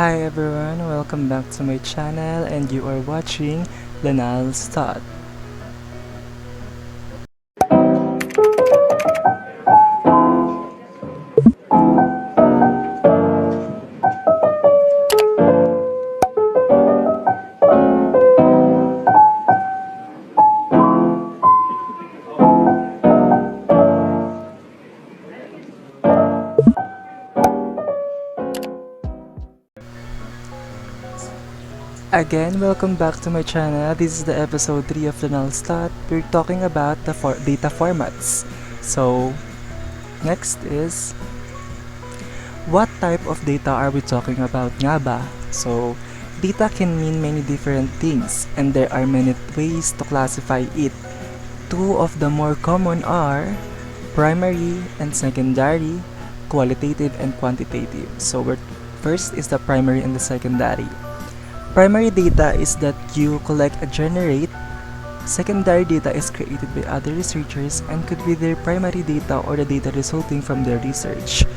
Hi everyone, welcome back to my channel and you are watching Lenal'S. Again, welcome back to my channel. This is the episode 3 of Lenal'S. We're talking about the data formats. So, next is, what type of data are we talking about nga ba? So, data can mean many different things and there are many ways to classify it. Two of the more common are primary and secondary, qualitative and quantitative. So, first is the primary and the secondary. Primary data is that you collect and generate. Secondary data is created by other researchers and could be their primary data or the data resulting from their research.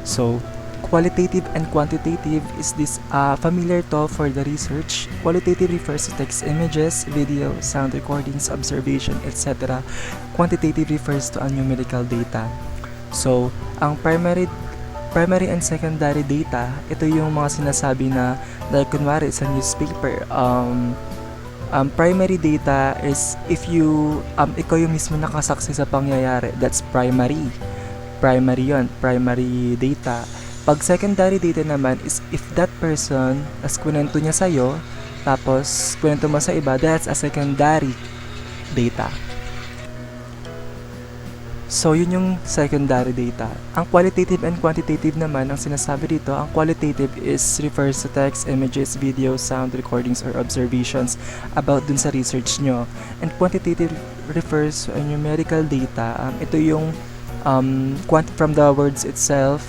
So, qualitative and quantitative is this familiar to for the research. Qualitative refers to text, images, video, sound recordings, observation, etc. Quantitative refers to numerical data. So, ang primary and secondary data, ito yung mga sinasabi na, like kunwari sa newspaper, primary data is if ikaw yung mismo nakasaksi sa pangyayari, that's primary. Primary yon, primary data. Pag secondary data naman is if that person, as kwento niya sa'yo, tapos kwento mo sa iba, that's a secondary data. So, yun yung secondary data. Ang qualitative and quantitative naman, ang sinasabi dito, ang qualitative refers to text, images, video, sound, recordings, or observations about dun sa research nyo. And quantitative refers to numerical data. Ito yung from the word itself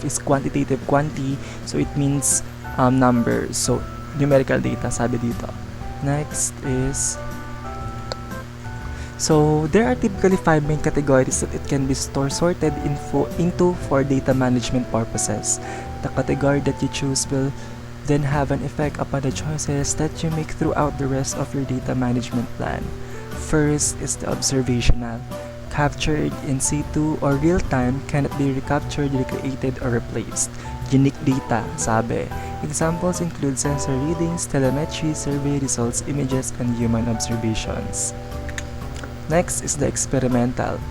is quantitative, quanti, so it means numbers. So, numerical data, sabi dito. Next is, so, there are typically 5 main categories that it can be sorted into for data management purposes. The category that you choose will then have an effect upon the choices that you make throughout the rest of your data management plan. First is the observational. Captured in situ or real time, cannot be recaptured, recreated, or replaced. Unique data, sabi. Examples include sensor readings, telemetry, survey results, images, and human observations. Next is the experimental.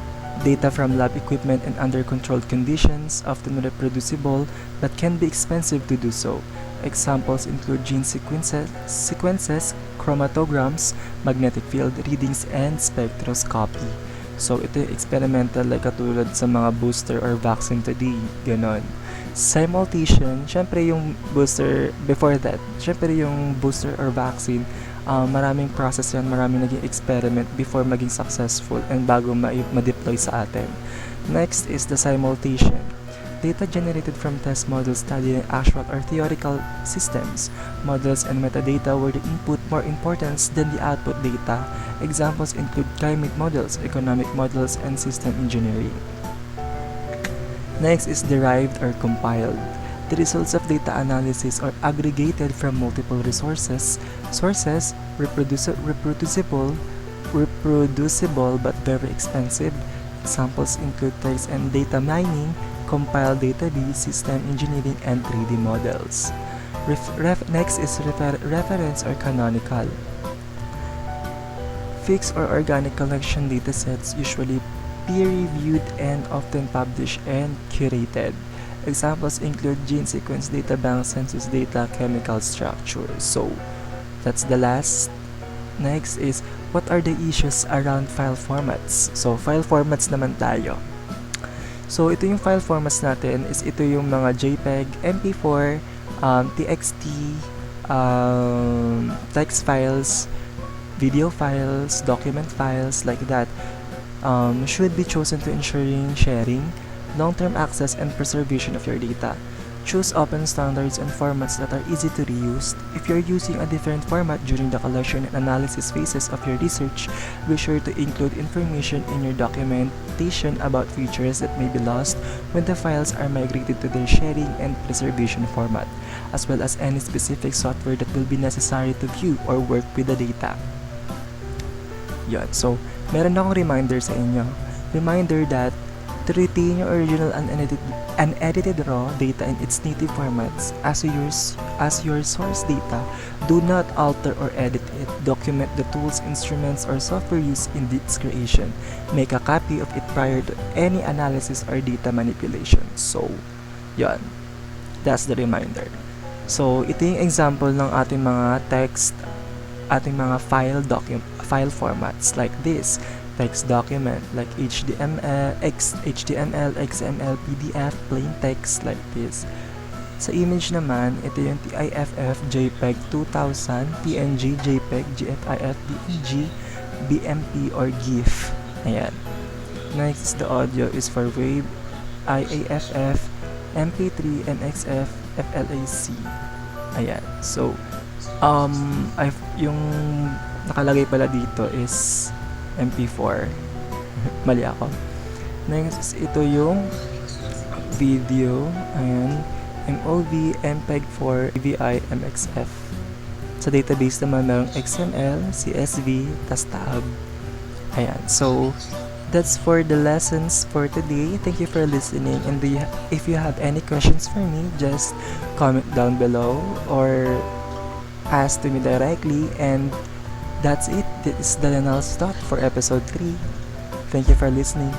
Data from lab equipment and under controlled conditions, often reproducible, but can be expensive to do so. Examples include gene sequences, chromatograms, magnetic field readings, and spectroscopy. So, ito yung experimental like katulad sa mga booster or vaccine today, ganon. Simultation, syempre yung booster, before that, syempre yung booster or vaccine, maraming process yan, maraming naging experiment before maging successful and bago ma-deploy sa atin. Next is the simultation. Data generated from test models studying actual or theoretical systems. Models and metadata were the input more important than the output data. Examples include climate models, economic models, and system engineering. Next is derived or compiled. The results of data analysis are aggregated from multiple sources, reproducible but very expensive. Examples include text and data mining, compiled database, system engineering, and 3D models. Next is reference or canonical. Fixed or organic collection datasets, usually peer-reviewed and often published and curated. Examples include gene sequence data bank, census data, chemical structure. So, that's the last. Next is, what are the issues around file formats? So, file formats naman tayo. So, ito yung file formats natin is ito yung mga JPEG, MP4, TXT, text files, video files, document files, like that. Should be chosen to ensuring sharing, long-term access, and preservation of your data. Choose open standards and formats that are easy to reuse. If you're using a different format during the collection and analysis phases of your research, be sure to include information in your documentation about features that may be lost when the files are migrated to their sharing and preservation format, as well as any specific software that will be necessary to view or work with the data. Yan. So, meron akong reminder sa inyo. Reminder that to retain your original unedited raw data in its native formats as your source data, do not alter or edit it. Document the tools, instruments, or software used in its creation. Make a copy of it prior to any analysis or data manipulation. So, yan. That's the reminder. So, ito yung example ng ating mga text, ating mga file formats like this. Text document like HTML, XML, PDF, plain text like this. Sa image naman, ito yung TIFF, JPEG 2000, PNG, JPEG, GFIF, PNG, BMP, or GIF. Ayan. Next, the audio is for WAV, IAFF, MP3, MXF, FLAC. Ayan. So, yung nakalagay pala dito is MP4. Mali ako. Next, ito yung video. Ayan. MOV, MPEG-4, AVI, MXF. Sa database naman, merong XML, CSV, tas tab. Ayan. So, that's for the lessons for today. Thank you for listening. And if you have any questions for me, just comment down below or ask to me directly. And that's it. This is the Lenal'S Talk for episode 3. Thank you for listening.